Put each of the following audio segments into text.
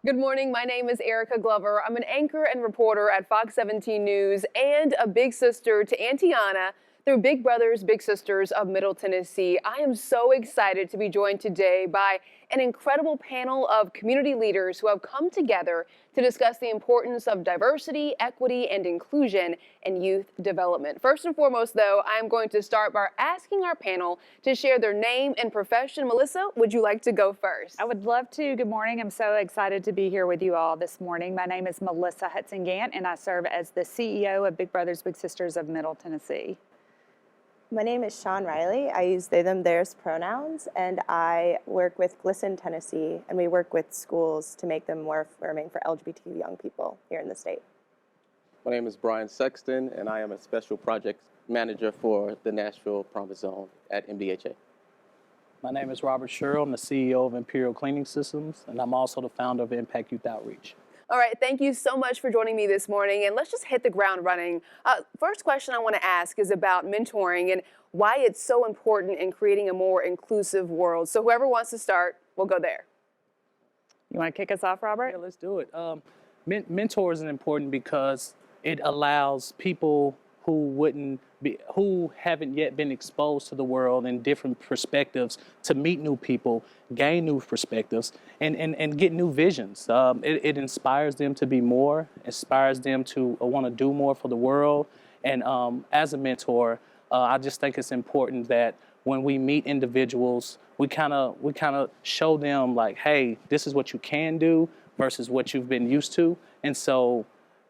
Good morning. My name is Erika Glover. I'm an anchor and reporter at Fox 17 News and a big sister to Auntie Anna. They're big brothers, big sisters of Middle Tennessee. I am so excited to be joined today by an incredible panel of community leaders who have come together to discuss the importance of diversity, equity, and inclusion in youth development. First and foremost, though, I am going to start by asking our panel to share their name and profession. Melissa, would you like to go first? I would love to. Good morning. I'm so excited to be here with you all this morning. My name is Melissa Hudson-Gant, and I serve as the CEO of Big Brothers Big Sisters of Middle Tennessee. My name is Shawn Reilly. I use they, them, theirs pronouns, and I work with Glisten, Tennessee, and we work with schools to make them more affirming for LGBT young people here in the state. My name is Brian Sexton, and I am a special project manager for the Nashville Promise Zone at MDHA. My name is Robert Sherrill. I'm the CEO of Imperial Cleaning Systems, and I'm also the founder of Impact Youth Outreach. All right, thank you so much for joining me this morning, and let's just hit the ground running. First question I want to ask is about mentoring and why it's so important in creating a more inclusive world. So whoever wants to start, we'll go there. You want to kick us off, Robert? Yeah, let's do it. Mentors is important because it allows people who haven't yet been exposed to the world and different perspectives to meet new people, gain new perspectives, and get new visions. It inspires them to be more, inspires them to want to do more for the world. And as a mentor, I just think it's important that when we meet individuals, we kind of show them like, hey, this is what you can do versus what you've been used to. And so,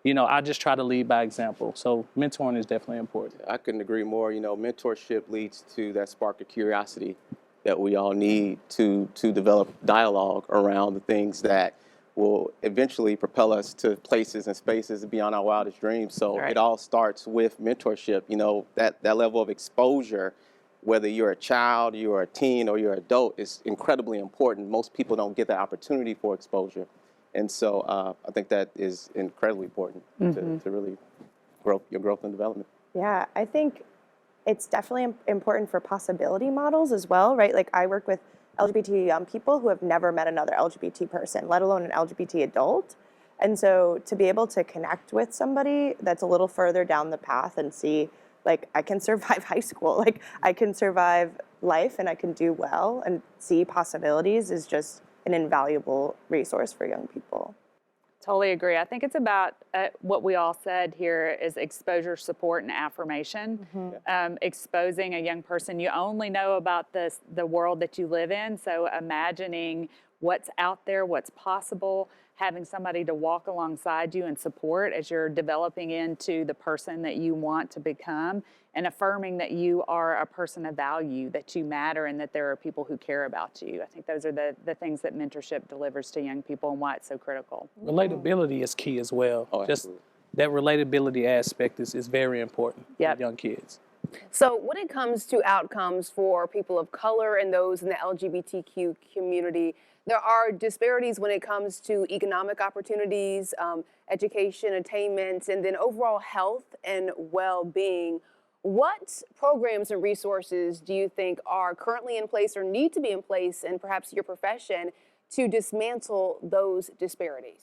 I just try to lead by example. So mentoring is definitely important. I couldn't agree more. Mentorship leads to that spark of curiosity that we all need to develop dialogue around the things that will eventually propel us to places and spaces beyond our wildest dreams. So It all starts with mentorship. That level of exposure, whether you're a child, you're a teen, or you're an adult, is incredibly important. Most people don't get that opportunity for exposure. And so I think that is incredibly important to really grow your growth and development. Yeah, I think it's definitely important for possibility models as well, right? Like I work with LGBT young people who have never met another LGBT person, let alone an LGBT adult. And so to be able to connect with somebody that's a little further down the path and see, like, I can survive high school, like I can survive life and I can do well and see possibilities is just an invaluable resource for young people. Totally agree. I think it's about what we all said here is exposure, support, and affirmation. Mm-hmm. Exposing a young person. You only know about the world that you live in, so imagining what's out there, what's possible, having somebody to walk alongside you and support as you're developing into the person that you want to become, and affirming that you are a person of value, that you matter, and that there are people who care about you. I think those are the things that mentorship delivers to young people and why it's so critical. Relatability is key as well. Oh, just that relatability aspect is very important for young kids. So when it comes to outcomes for people of color and those in the LGBTQ community, there are disparities when it comes to economic opportunities, education, attainment, and then overall health and well-being. What programs and resources do you think are currently in place or need to be in place in perhaps your profession to dismantle those disparities?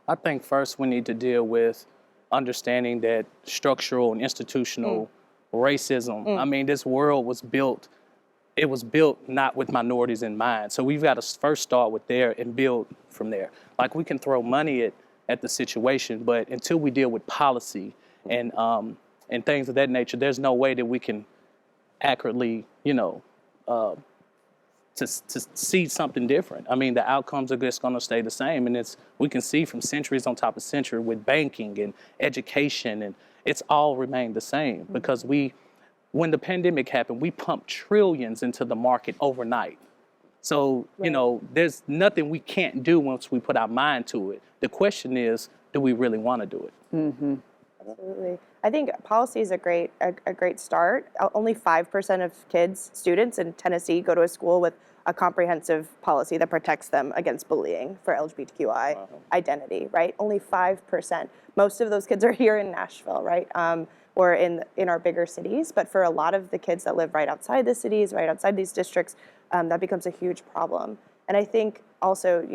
I think first we need to deal with understanding that structural and institutional racism. I mean, this world was built, it was built not with minorities in mind. So we've got to first start with there and build from there. Like we can throw money at the situation, but until we deal with policy and things of that nature, there's no way that we can accurately, to see something different. I mean, the outcomes are just going to stay the same, and we can see from centuries on top of century with banking and education, and it's all remained the same because when the pandemic happened, we pumped trillions into the market overnight. So, there's nothing we can't do once we put our mind to it. The question is, do we really want to do it? Mm-hmm. Absolutely. I think policy is a great start. Only 5% of students in Tennessee go to a school with a comprehensive policy that protects them against bullying for LGBTQI identity, right? Only 5%. Most of those kids are here in Nashville, right? Or in our bigger cities. But for a lot of the kids that live right outside the cities, right outside these districts, that becomes a huge problem. And I think also,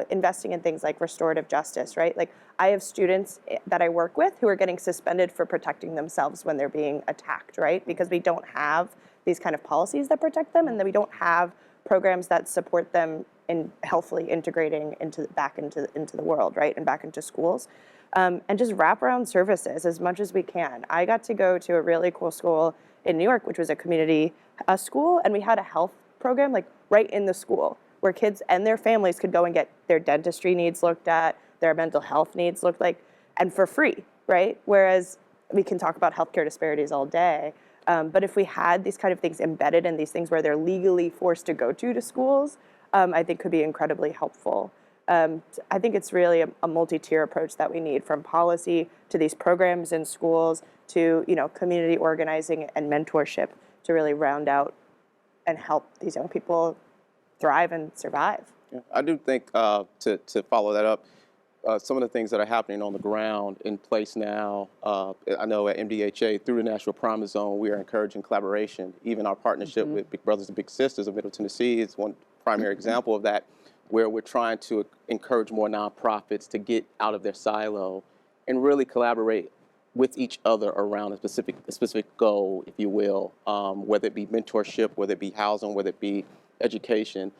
investing in things like restorative justice, right? Like I have students that I work with who are getting suspended for protecting themselves when they're being attacked, right? Because we don't have these kind of policies that protect them, and then we don't have programs that support them in healthfully integrating back into the world, right? And back into schools. And just wraparound services as much as we can. I got to go to a really cool school in New York, which was a community school, and we had a health program like right in the school where kids and their families could go and get their dentistry needs looked at, their mental health needs looked like, and for free, right? Whereas we can talk about healthcare disparities all day, but if we had these kind of things embedded in these things where they're legally forced to go to schools, I think could be incredibly helpful. I think it's really a multi-tier approach that we need, from policy to these programs in schools to community organizing and mentorship to really round out and help these young people thrive and survive. Yeah, I do think to follow that up, some of the things that are happening on the ground in place now, I know at MDHA through the National Promise Zone, we are encouraging collaboration. Even our partnership with Big Brothers and Big Sisters of Middle Tennessee is one primary example of that, where we're trying to encourage more nonprofits to get out of their silo and really collaborate with each other around a specific goal, if you will, whether it be mentorship, whether it be housing, whether it be education.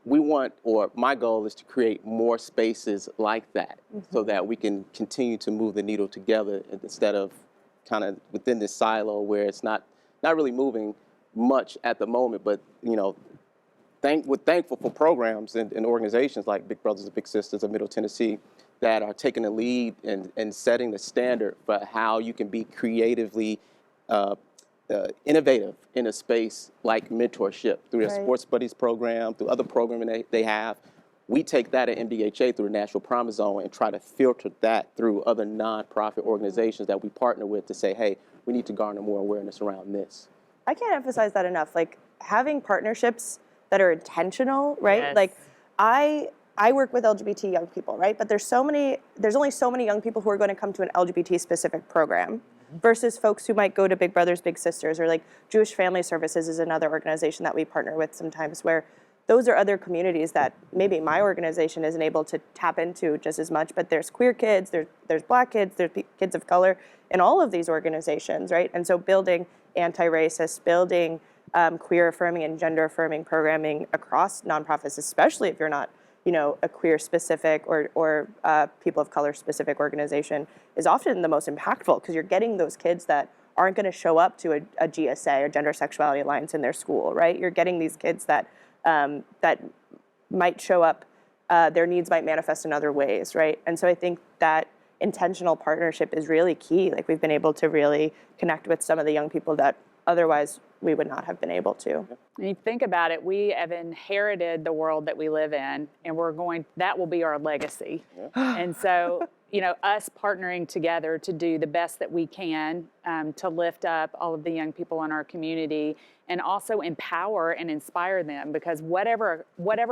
We want, or my goal is to create more spaces like that, so that we can continue to move the needle together instead of kind of within this silo where it's not really moving much at the moment. But we're thankful for programs and organizations like Big Brothers and Big Sisters of Middle Tennessee that are taking the lead and setting the standard for how you can be creatively innovative in a space like mentorship through their Sports Buddies program, through other programming they have. We take that at MDHA through the National Promise Zone and try to filter that through other nonprofit organizations that we partner with to say, hey, we need to garner more awareness around this. I can't emphasize that enough. Like having partnerships that are intentional, right? Yes. Like I work with LGBT young people, right? But there's only so many young people who are going to come to an LGBT specific program versus folks who might go to Big Brothers, Big Sisters, or like Jewish Family Services is another organization that we partner with sometimes, where those are other communities that maybe my organization isn't able to tap into just as much, but there's queer kids, there's Black kids, there's kids of color in all of these organizations, right? And so building anti-racist, building queer affirming and gender affirming programming across nonprofits, especially if you're not a queer specific or people of color specific organization, is often the most impactful, because you're getting those kids that aren't going to show up to a GSA or Gender Sexuality Alliance in their school, right? You're getting these kids that might show up, their needs might manifest in other ways, right? And so I think that intentional partnership is really key. Like we've been able to really connect with some of the young people that otherwise we would not have been able to. When you think about it, we have inherited the world that we live in, and that will be our legacy. And so, us partnering together to do the best that we can to lift up all of the young people in our community, and also empower and inspire them, because whatever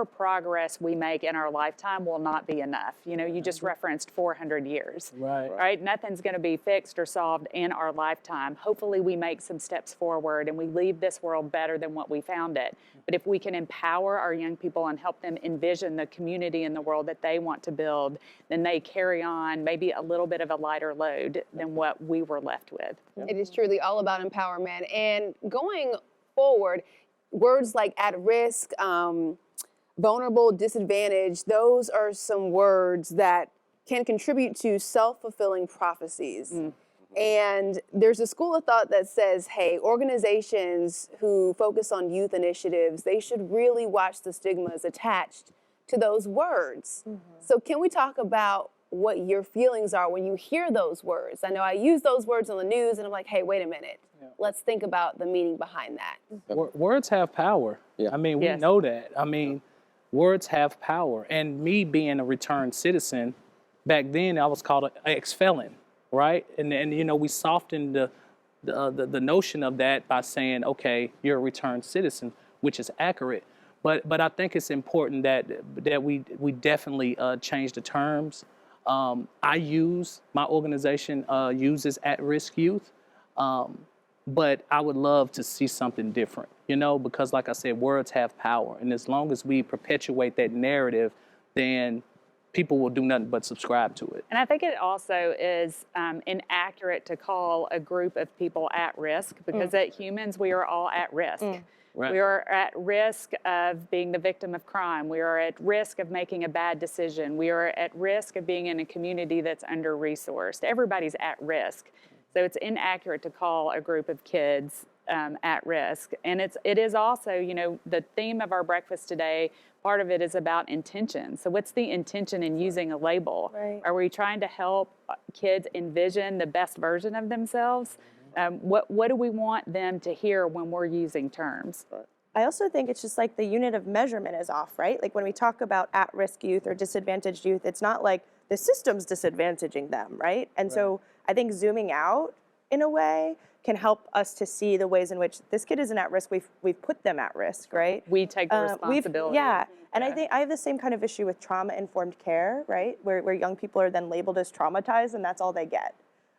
progress we make in our lifetime will not be enough. You just referenced 400 years. Right? Nothing's going to be fixed or solved in our lifetime. Hopefully we make some steps forward and we leave this world better than what we found it. But if we can empower our young people and help them envision the community and the world that they want to build, then they carry on maybe a little bit of a lighter load than what we were left with. It is truly all about empowerment. And going forward, words like at risk, vulnerable, disadvantaged, those are some words that can contribute to self-fulfilling prophecies. And there's a school of thought that says, hey, organizations who focus on youth initiatives, they should really watch the stigmas attached to those words. So can we talk about what your feelings are when you hear those words? I know I use those words on the news and I'm like, hey, wait a minute. Let's think about the meaning behind that. Words have power. I mean, we know that. I mean, words have power. And me being a returned citizen, back then I was called an ex-felon, right? And we softened the notion of that by saying, okay, you're a returned citizen, which is accurate. But I think it's important that we definitely change the terms. My organization uses at-risk youth. but I would love to see something different, because like I said, words have power. And as long as we perpetuate that narrative, then people will do nothing but subscribe to it. And I think it also is inaccurate to call a group of people at risk, because as humans, we are all at risk. Right. We are at risk of being the victim of crime. We are at risk of making a bad decision. We are at risk of being in a community that's under-resourced. Everybody's at risk. So it's inaccurate to call a group of kids at risk. And it is also, the theme of our breakfast today, part of it is about intention. So what's the intention in using a label? Right. Are we trying to help kids envision the best version of themselves? What do we want them to hear when we're using terms? I also think it's just like the unit of measurement is off, right? Like when we talk about at-risk youth or disadvantaged youth, it's not like the system's disadvantaging them, right? And so I think zooming out in a way can help us to see the ways in which this kid isn't at risk. We've put them at risk, right? We take the responsibility. And I think I have the same kind of issue with trauma-informed care, right? Where young people are then labeled as traumatized and that's all they get.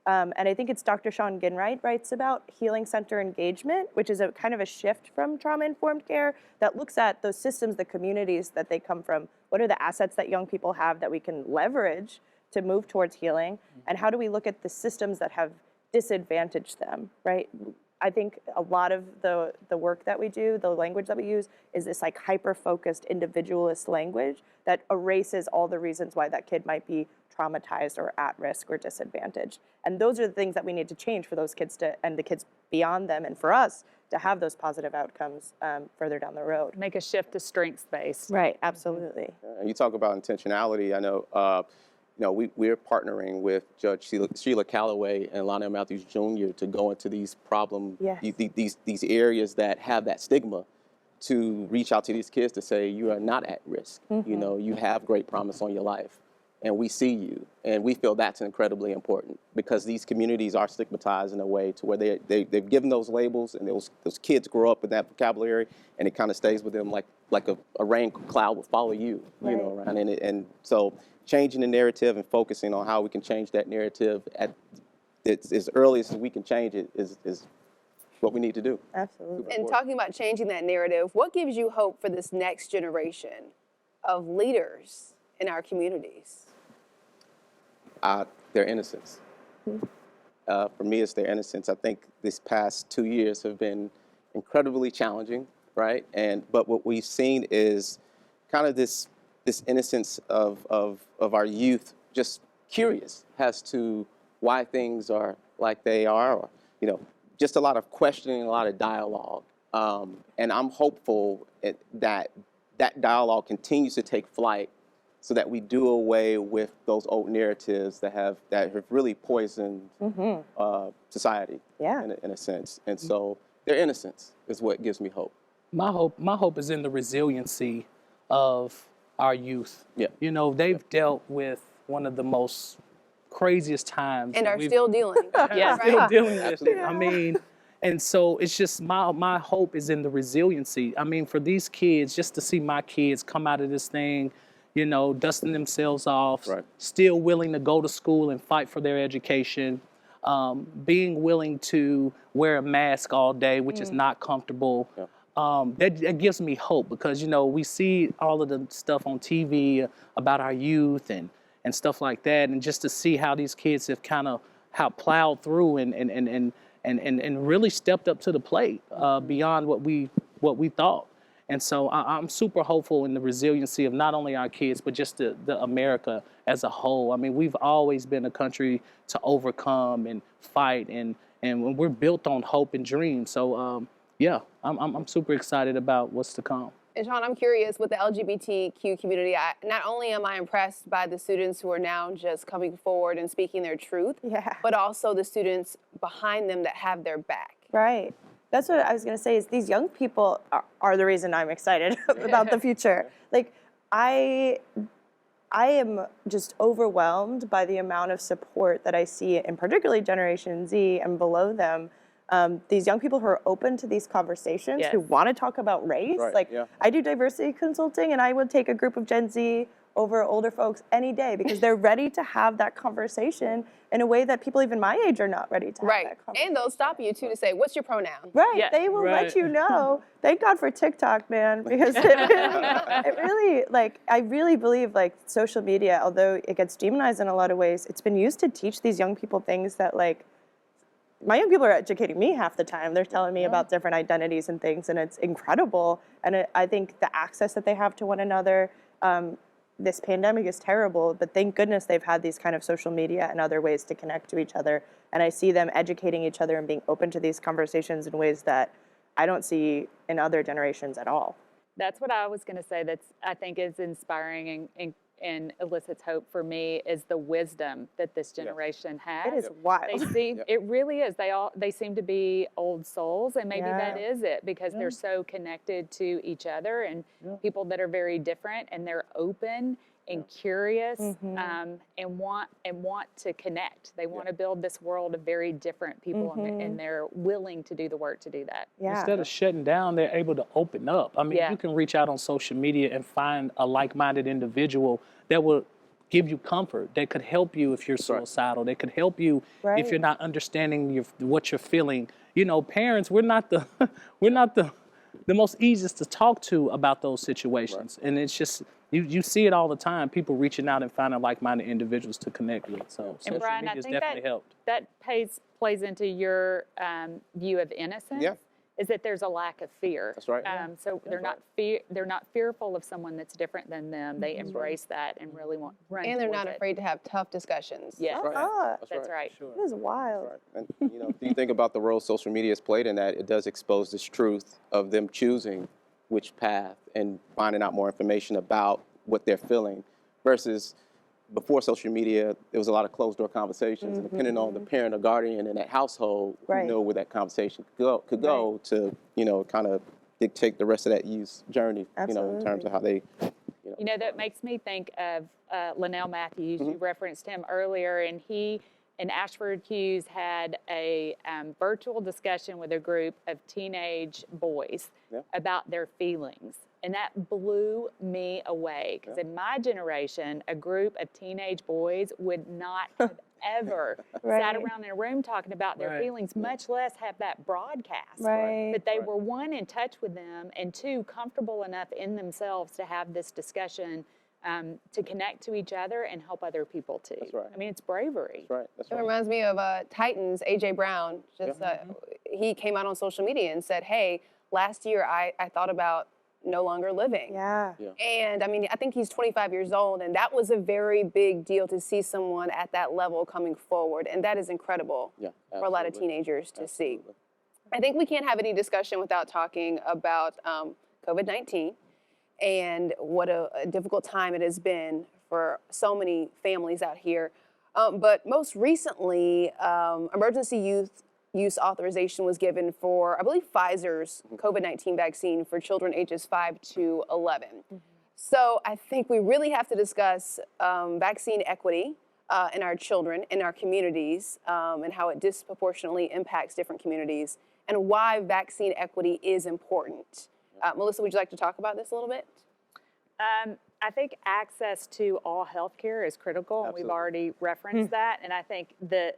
And I think it's Dr. Shawn writes about healing center engagement, which is a kind of a shift from trauma-informed care that looks at those systems, the communities that they come from. What are the assets that young people have that we can leverage to move towards healing? And how do we look at the systems that have disadvantaged them, right? I think a lot of the work that we do, the language that we use, is this like hyper-focused individualist language that erases all the reasons why that kid might be traumatized or at risk or disadvantaged. And those are the things that we need to change for those kids and the kids beyond them, and for us to have those positive outcomes further down the road. Make a shift to strengths-based. Right, absolutely. You talk about intentionality. I know, we're partnering with Judge Sheila Calloway and Lionel Matthews Jr. to go into these these areas that have that stigma, to reach out to these kids to say, you are not at risk. You have great promise on your life. And we see you, and we feel that's incredibly important, because these communities are stigmatized in a way to where they've given those labels, and those kids grow up with that vocabulary, and it kind of stays with them like a rain cloud will follow you, around. And so changing the narrative and focusing on how we can change that narrative as early as we can change it is what we need to do. Absolutely. And talking about changing that narrative, what gives you hope for this next generation of leaders in our communities? Their innocence. For me, it's their innocence. I think these past 2 years have been incredibly challenging, right? But what we've seen is kind of this innocence of our youth, just curious as to why things are like they are, or just a lot of questioning, a lot of dialogue. And I'm hopeful that dialogue continues to take flight, so that we do away with those old narratives that have really poisoned society, in a sense. And so their innocence is what gives me hope. My hope is in the resiliency of our youth. Yeah. They've dealt with one of the most craziest times. And are still dealing. Still dealing with Absolutely. it. I mean, and so it's just my hope is in the resiliency. I mean, for these kids, just to see my kids come out of this thing, dusting themselves off, Right. still willing to go to school and fight for their education, being willing to wear a mask all day, which is not comfortable. Yeah. That gives me hope, because, we see all of the stuff on TV about our youth and stuff like that. And just to see how these kids have plowed through and really stepped up to the plate beyond what we thought. And so I'm super hopeful in the resiliency of not only our kids, but just the America as a whole. I mean, we've always been a country to overcome and fight, and we're built on hope and dreams. So, I'm super excited about what's to come. And Shawn, I'm curious, with the LGBTQ community, not only am I impressed by the students who are now just coming forward and speaking their truth, but also the students behind them that have their back. Right. That's what I was going to say, is these young people are the reason I'm excited about the future. Like, I am just overwhelmed by the amount of support that I see in particularly Generation Z and below them. These young people who are open to these conversations, who want to talk about race. Right, Like, yeah. I do diversity consulting, and I would take a group of Gen Z over older folks any day because they're ready to have that conversation in a way that people even my age are not ready to have Right. that conversation. And they'll stop you too to say, what's your pronoun? Right, Yeah. they will Right. let you know. Thank God for TikTok, man, because it really, like, I really believe, like, social media, although it gets demonized in a lot of ways, it's been used to teach these young people things that, like, my young people are educating me half the time. They're telling me about different identities and things, and it's incredible. And I think the access that they have to one another, this pandemic is terrible, but thank goodness they've had these kind of social media and other ways to connect to each other. And I see them educating each other and being open to these conversations in ways that I don't see in other generations at all. That's what I was going to say. I think is inspiring and elicits hope for me is the wisdom that this generation has. It is wild. They seem, it really is. They seem to be old souls, and maybe that Yeah. is it because they're so connected to each other and people that are very different, and they're open and curious and want to connect. They want to build this world of very different people, and they're willing to do the work to do that. Yeah. Instead of shutting down, they're able to open up. I mean, Yeah. you can reach out on social media and find a like-minded individual that will give you comfort, that could help you if you're suicidal, that could help you Right. if you're not understanding what you're feeling. You know, parents, we're not the the most easiest to talk to about those situations. And it's just, you see it all the time, people reaching out and finding like-minded individuals to connect with. So social Brian, I media's think definitely helped. that plays into your view of innocence. Yeah. Is that there's a lack of fear. That's right. So they're not fearful of someone that's different than them. They embrace that and really want run And they're towards not it. afraid to have tough discussions. Yes, that's right. Sure. It is wild. And you know, do you think about the role social media has played in that? It does expose this truth of them choosing which path and finding out more information about what they're feeling versus before social media, there was a lot of closed-door conversations, and depending on the parent or guardian in that household, Right. you know where that conversation could go to, you know, kind of dictate the rest of that youth's journey, you know, in terms of how they, You know, that makes me think of Linnell Matthews. You referenced him earlier, and he and Ashford Hughes had a virtual discussion with a group of teenage boys about their feelings. And that blew me away because in my generation, a group of teenage boys would not have ever sat around in a room talking about their feelings, much less have that broadcast. Right. But they were, one, in touch with them, and two, comfortable enough in themselves to have this discussion to connect to each other and help other people too. That's right. I mean, it's bravery. That's right, that's It right. reminds me of Titans, AJ Brown. He came out on social media and said, hey, last year I thought about no longer living. Yeah. And I mean, I think he's 25 years old, and that was a very big deal to see someone at that level coming forward. And that is incredible for a lot of teenagers to see. I think we can't have any discussion without talking about COVID-19 and what a difficult time it has been for so many families out here. But most recently, emergency use authorization was given for, I believe, Pfizer's COVID-19 vaccine for children ages 5 to 11. So I think we really have to discuss vaccine equity in our children, in our communities, and how it disproportionately impacts different communities, and why vaccine equity is important. Melissa, would you like to talk about this a little bit? I think access to all healthcare is critical, and we've already referenced that. And I think the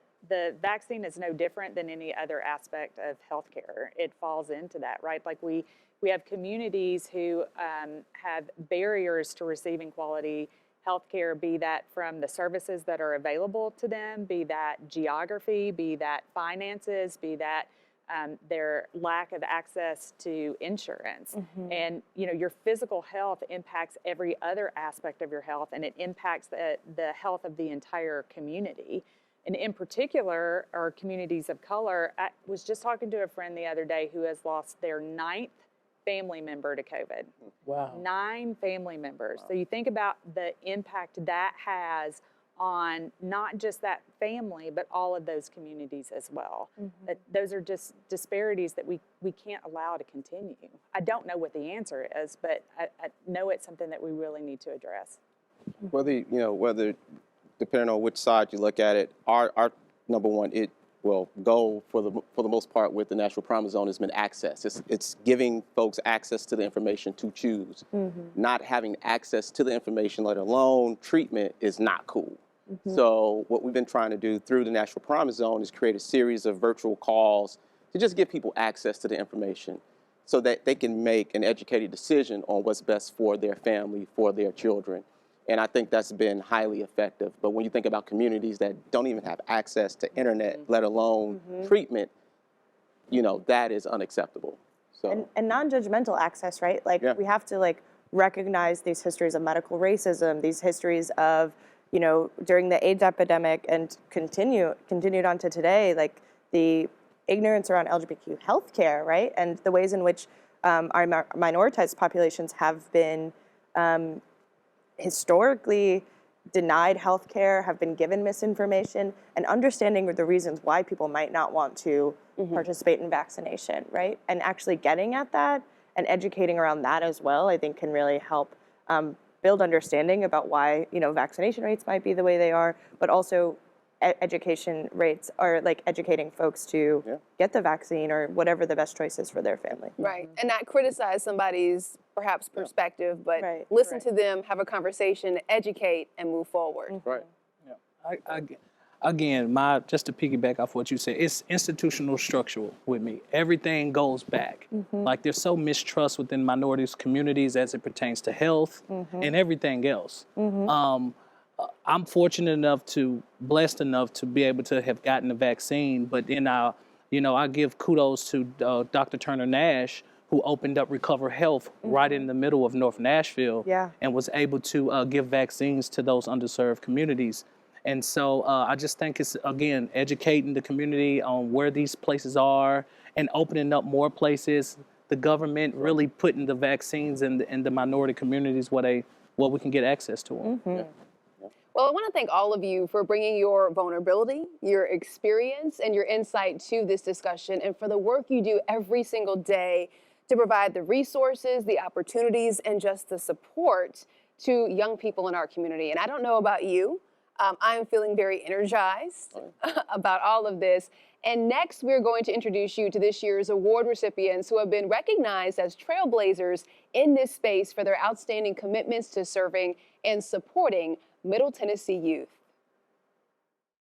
vaccine is no different than any other aspect of healthcare. It falls into that, right? Like we have communities who have barriers to receiving quality healthcare, be that from the services that are available to them, be that geography, be that finances, be that their lack of access to insurance. And, you know, your physical health impacts every other aspect of your health, and it impacts the health of the entire community. And in particular, our communities of color. I was just talking to a friend the other day who has lost their 9th family member to COVID. Wow. 9 family members. So you think about the impact that has on not just that family, but all of those communities as well. That those are just disparities that we can't allow to continue. I don't know what the answer is, but I know it's something that we really need to address. Whether depending on which side you look at it, our number one, goal for the most part with the National Promise Zone has been access. It's giving folks access to the information to choose. Not having access to the information, let alone treatment, is not cool. So what we've been trying to do through the National Promise Zone is create a series of virtual calls to just give people access to the information so that they can make an educated decision on what's best for their family, for their children. And I think that's been highly effective. But when you think about communities that don't even have access to internet, let alone treatment, you know, that is unacceptable. So And non-judgmental access, right? Like we have to like recognize these histories of medical racism, these histories of, you know, during the AIDS epidemic and continued on to today, like the ignorance around LGBTQ healthcare, right? And the ways in which our minoritized populations have been historically denied healthcare, have been given misinformation, and understanding the reasons why people might not want to participate in vaccination, right? And actually getting at that and educating around that as well, I think can really help build understanding about why, you know, vaccination rates might be the way they are, but also education rates, or like educating folks to get the vaccine or whatever the best choice is for their family. Right. And not criticize somebody's perhaps perspective, but listen to them, have a conversation, educate, and move forward. right. Again, just to piggyback off what you said, it's institutional structural with me. Everything goes back. Like there's so mistrust within minorities communities as it pertains to health and everything else. I'm blessed enough to be able to have gotten the vaccine, but then I give kudos to Dr. Turner Nash, who opened up Recover Health right in the middle of North Nashville and was able to give vaccines to those underserved communities. And so I just think it's, again, educating the community on where these places are and opening up more places, the government really putting the vaccines in the minority communities where we can get access to them. Well, I want to thank all of you for bringing your vulnerability, your experience, and your insight to this discussion, and for the work you do every single day to provide the resources, the opportunities, and just the support to young people in our community. And I don't know about you, I'm feeling very energized about all of this. And next, we're going to introduce you to this year's award recipients who have been recognized as trailblazers in this space for their outstanding commitments to serving and supporting Middle Tennessee youth.